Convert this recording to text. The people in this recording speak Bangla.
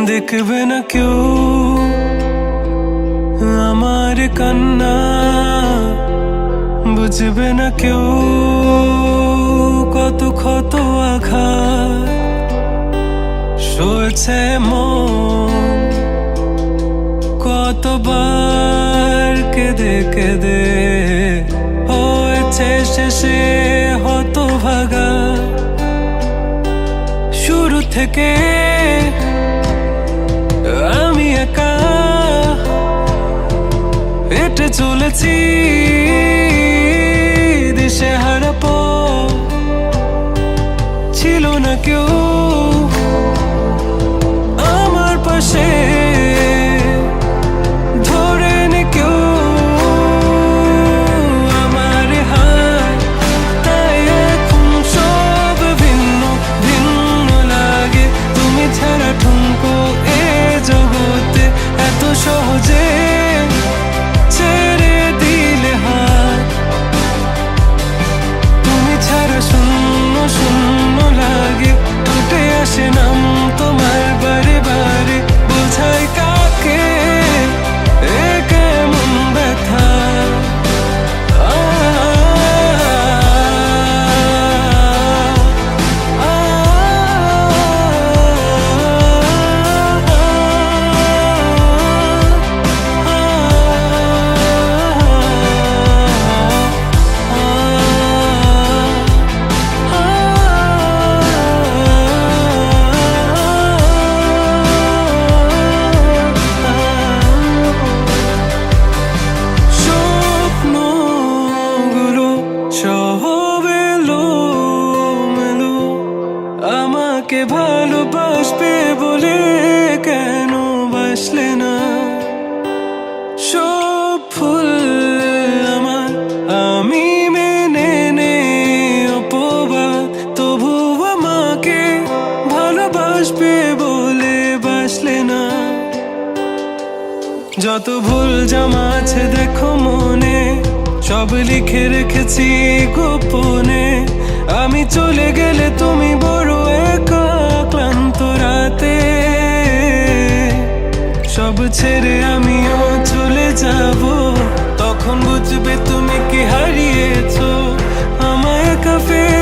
দেখবে না কেউ আমার কান্না, বুঝবে না কেউ কত ক্ষত আঘাত সয়েছে মন, কতবার কেঁদে কেঁদে হয়েছে শেষে হতভাগা। শুরু থেকে আমি একা হেঁটে চলেছি দিশেহারা পথ, ছিল না কেউ আমার পাশে, ধরে নে কেউ আমার হাত। তাই এখন সব ভিন্ন ভিন্ন লাগে, তুমি ছাড়া ঠুনকো এ জগতে এত সহজে ছেড়ে দিলে হাত। তুমি ছাড়া শূন্য শূন্য লাগে, উঠে আসে নাম তোমার বারে বারে, বোঝাই কাকে এ কেমন ব্যথা। আমাকে ভালোবাসবে বলে কেন বাসলে না? সব ফুল আমার আমি মেনে নে অপবাদ, তবু আমাকে ভালোবাসবে বলে বাসলে না। যত ভুল জামা আছে দেখো মনে, সব লিখে রেখেছি গোপনে। আমি চলে গেলে তুমি বড় একা ক্লান্ত রাতে, সব ছেড়ে আমিও চলে যাব, তখন বুঝবে তুমি কি হারিয়েছো আমায় একা ফেলে।